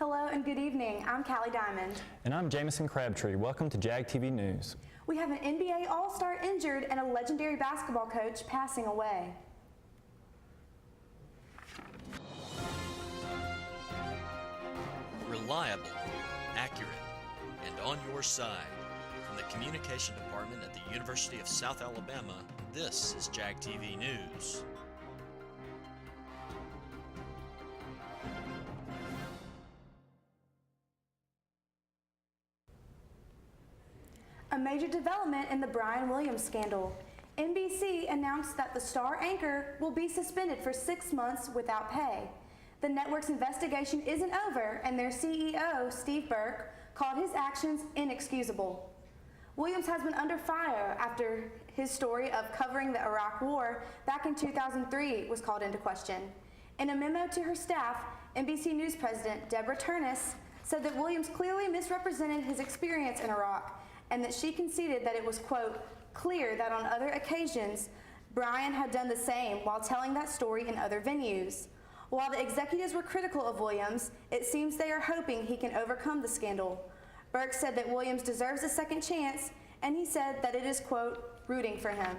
Hello and good evening. I'm Callie Diamond. And I'm Jamison Crabtree. Welcome to JAG TV News. We have an NBA All-Star injured and a legendary basketball coach passing away. Reliable, accurate, and on your side. From the Communication Department at the University of South Alabama, this is JAG TV News. A major development in the Brian Williams scandal. NBC announced that the star anchor will be suspended for 6 months without pay. The network's investigation isn't over, and their CEO, Steve Burke, called his actions inexcusable. Williams has been under fire after his story of covering the Iraq War back in 2003 was called into question. In a memo to her staff, NBC News President Deborah Turnus said that Williams clearly misrepresented his experience in Iraq and that she conceded that it was, quote, clear that on other occasions, Brian had done the same while telling that story in other venues. While the executives were critical of Williams, it seems they are hoping he can overcome the scandal. Burke said that Williams deserves a second chance, and he said that it is, quote, rooting for him.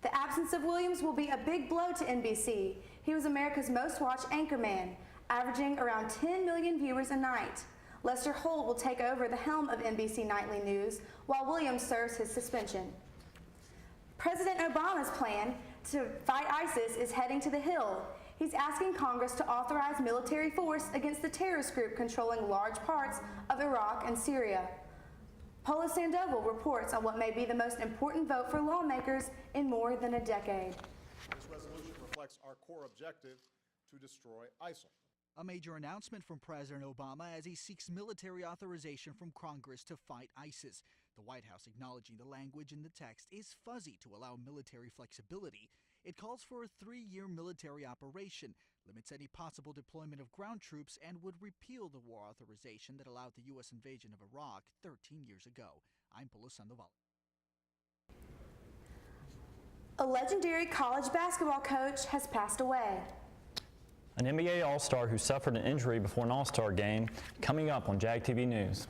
The absence of Williams will be a big blow to NBC. He was America's most watched anchorman, averaging around 10 million viewers a night. Lester Holt will take over the helm of NBC Nightly News while Williams serves his suspension. President Obama's plan to fight ISIS is heading to the Hill. He's asking Congress to authorize military force against the terrorist group controlling large parts of Iraq and Syria. Paula Sandoval reports on what may be the most important vote for lawmakers in more than a decade. This resolution reflects our core objective to destroy ISIL. A major announcement from President Obama as he seeks military authorization from Congress to fight ISIS. The White House acknowledging the language in the text is fuzzy to allow military flexibility. It calls for a 3-year military operation, limits any possible deployment of ground troops, and would repeal the war authorization that allowed the U.S. invasion of Iraq 13 years ago. I'm Paula Sandoval. A legendary college basketball coach has passed away. An NBA All-Star who suffered an injury before an All-Star game, coming up on JAG TV News.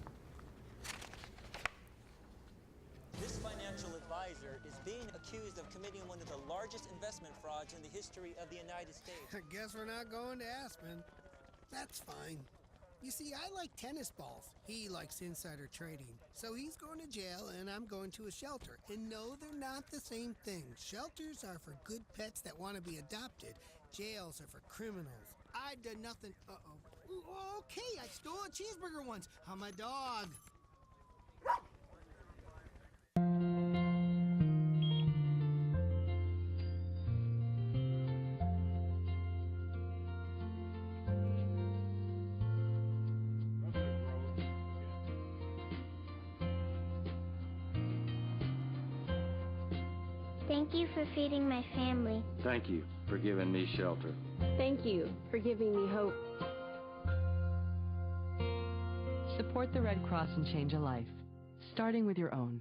This financial advisor is being accused of committing one of the largest investment frauds in the history of the United States. I guess we're not going to Aspen. That's fine. You see, I like tennis balls. He likes insider trading. So he's going to jail and I'm going to a shelter. And no, they're not the same thing. Shelters are for good pets that want to be adopted. Jails are for criminals. I did nothing. Uh-oh. Okay, I stole a cheeseburger once. How my dog? Thank you for feeding my family. Thank you for giving me shelter. Thank you for giving me hope. Support the Red Cross and change a life, starting with your own.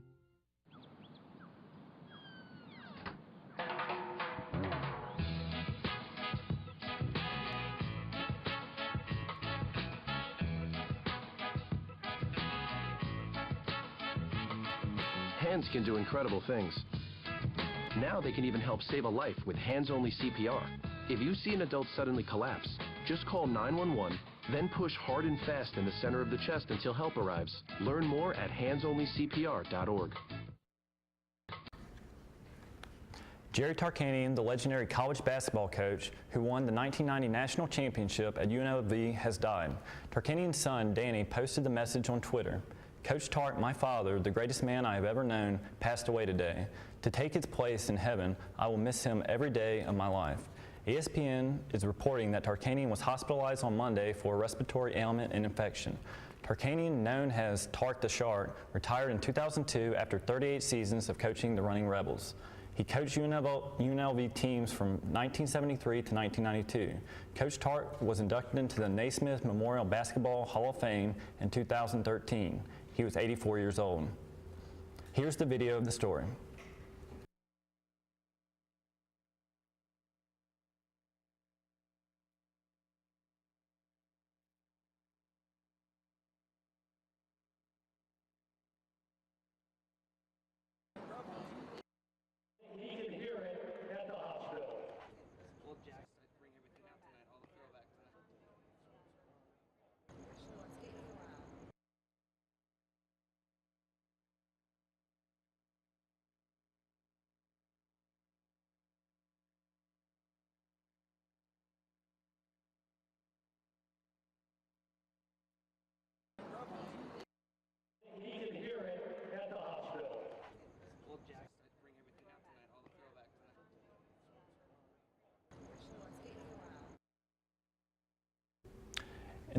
Hands can do incredible things. Now they can even help save a life with hands-only CPR. If you see an adult suddenly collapse, just call 911, then push hard and fast in the center of the chest until help arrives. Learn more at handsonlycpr.org. Jerry Tarkanian, the legendary college basketball coach who won the 1990 national championship at UNLV, has died. Tarkanian's son, Danny, posted the message on Twitter. Coach Tark, my father, the greatest man I have ever known, passed away today. To take his place in heaven, I will miss him every day of my life. ESPN is reporting that Tarkanian was hospitalized on Monday for a respiratory ailment and infection. Tarkanian, known as Tark the Shark, retired in 2002 after 38 seasons of coaching the Running Rebels. He coached UNLV teams from 1973 to 1992. Coach Tark was inducted into the Naismith Memorial Basketball Hall of Fame in 2013. He was 84 years old. Here's the video of the story.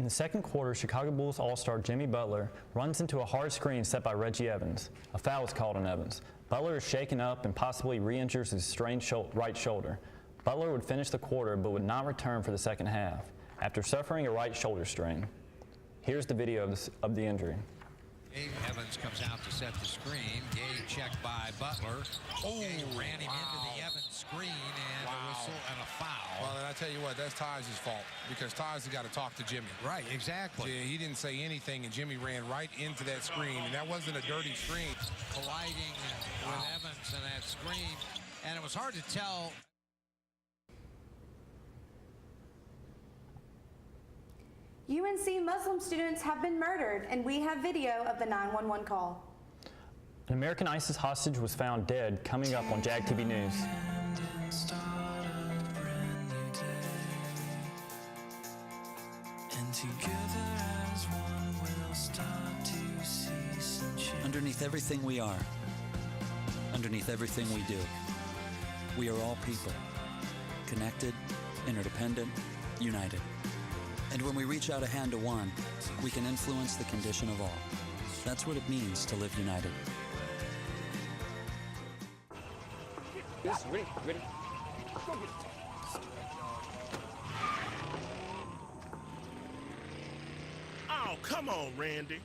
In the second quarter, Chicago Bulls All-Star Jimmy Butler runs into a hard screen set by Reggie Evans. A foul is called on Evans. Butler is shaken up and possibly re-injures his strained right shoulder. Butler would finish the quarter but would not return for the second half after suffering a right shoulder strain. Here's the video of the injury. Gabe Evans comes out to set the screen. Gabe checked by Butler. Gabe ran him into the Evans screen, and a whistle and a foul. Well, and I tell you what, that's Ty's fault, because Ty's got to talk to Jimmy. Right, exactly. He didn't say anything, and Jimmy ran right into that screen, and that wasn't a dirty screen. Colliding with Evans and that screen, and it was hard to tell. UNC Muslim students have been murdered, and we have video of the 911 call. An American ISIS hostage was found dead, coming up on JAG TV News. Underneath everything we are, underneath everything we do, we are all people, connected, interdependent, united. And when we reach out a hand to one, we can influence the condition of all. That's what it means to live united. Yes, ready. Oh, come on, Randy.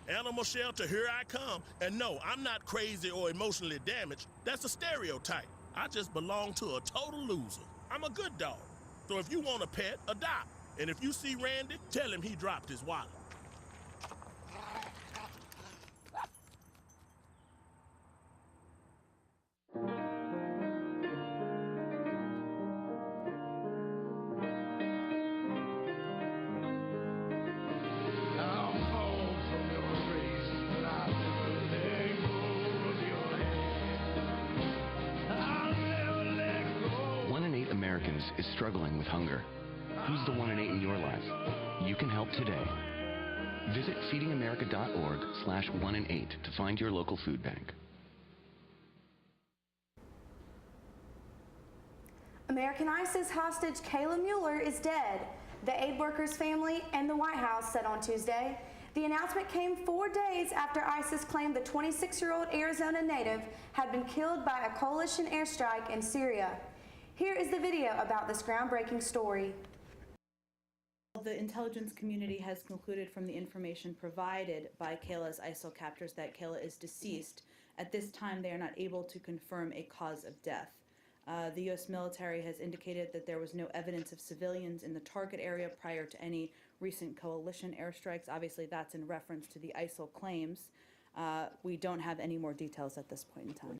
Animal shelter, here I come. And no, I'm not crazy or emotionally damaged. That's a stereotype. I just belong to a total loser. I'm a good dog. So if you want a pet, adopt. And if you see Randy, tell him he dropped his wallet. Americans is struggling with hunger. Who's the 1 in 8 in your life? You can help today. Visit feedingamerica.org/1 in 8 to find your local food bank. American ISIS hostage Kayla Mueller is dead, the aid worker's family and the White House said on Tuesday. The announcement came 4 days after ISIS claimed the 26-year-old Arizona native had been killed by a coalition airstrike in Syria. Here is the video about this groundbreaking story. The intelligence community has concluded from the information provided by Kayla's ISIL captors that Kayla is deceased. At this time, they are not able to confirm a cause of death. The U.S. military has indicated that there was no evidence of civilians in the target area prior to any recent coalition airstrikes. Obviously, that's in reference to the ISIL claims. We don't have any more details at this point in time.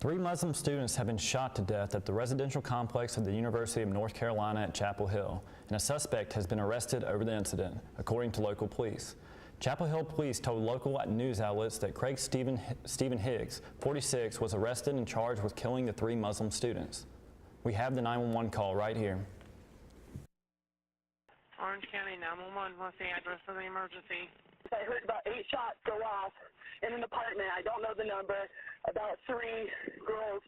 3 Muslim students have been shot to death at the residential complex of the University of North Carolina at Chapel Hill, and a suspect has been arrested over the incident, according to local police. Chapel Hill police told local news outlets that Craig Stephen Higgs, 46, was arrested and charged with killing the 3 Muslim students. We have the 911 call right here. Orange County 911, what's the address of the emergency? I heard about 8 shots go off in an apartment. I don't know the number. About 3 girls,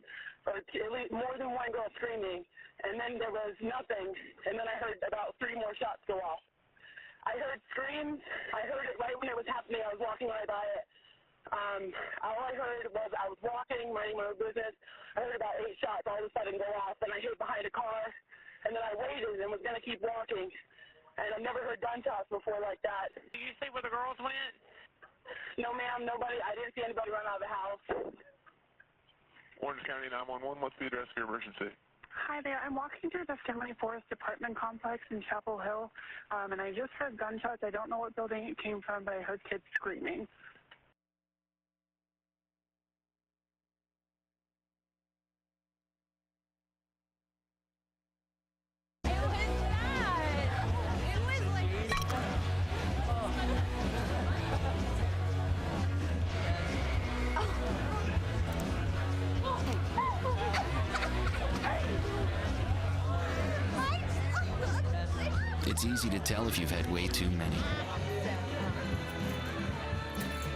or at least more than 1 girl screaming. And then there was nothing. And then I heard about 3 more shots go off. I heard screams. I heard it right when it was happening. I was walking right by it. All I heard was I was walking, minding my own business. I heard about 8 shots all of a sudden go off. And I hid behind a car. And then I waited and was going to keep walking. And I've never heard gunshots before like that. Do you see where the girls went? No, ma'am, nobody. I didn't see anybody run out of the house. Orange County 911, what's the address of your emergency? Hi there. I'm walking through the Finley Forest apartment complex in Chapel Hill, and I just heard gunshots. I don't know what building it came from, but I heard kids screaming. It's easy to tell if you've had way too many.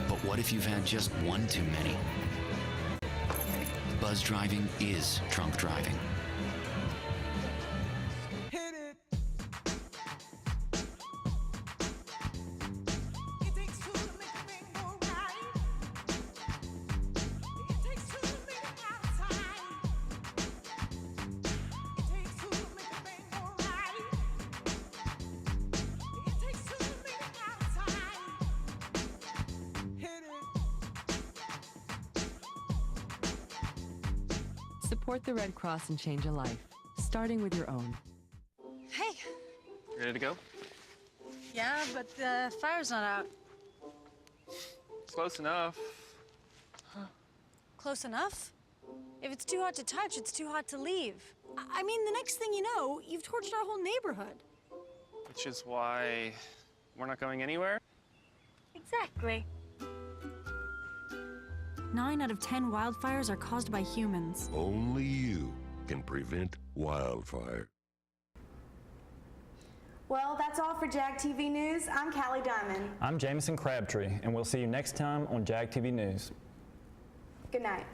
But what if you've had just one too many? Buzz driving is drunk driving. Support the Red Cross and change a life, starting with your own. Hey. Ready to go? Yeah, but the fire's not out. It's close enough. Close enough? If it's too hot to touch, it's too hot to leave. I mean, the next thing you know, you've torched our whole neighborhood. Which is why we're not going anywhere? Exactly. 9 out of 10 wildfires are caused by humans. Only you can prevent wildfire. Well, that's all for JAG TV News. I'm Callie Diamond. I'm Jamison Crabtree, and we'll see you next time on JAG TV News. Good night.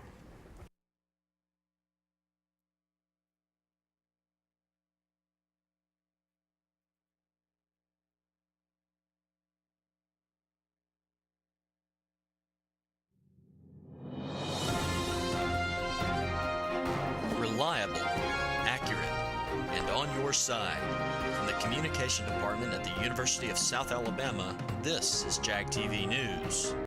Reliable, accurate, and on your side. From the Communication Department at the University of South Alabama, this is JAG TV News.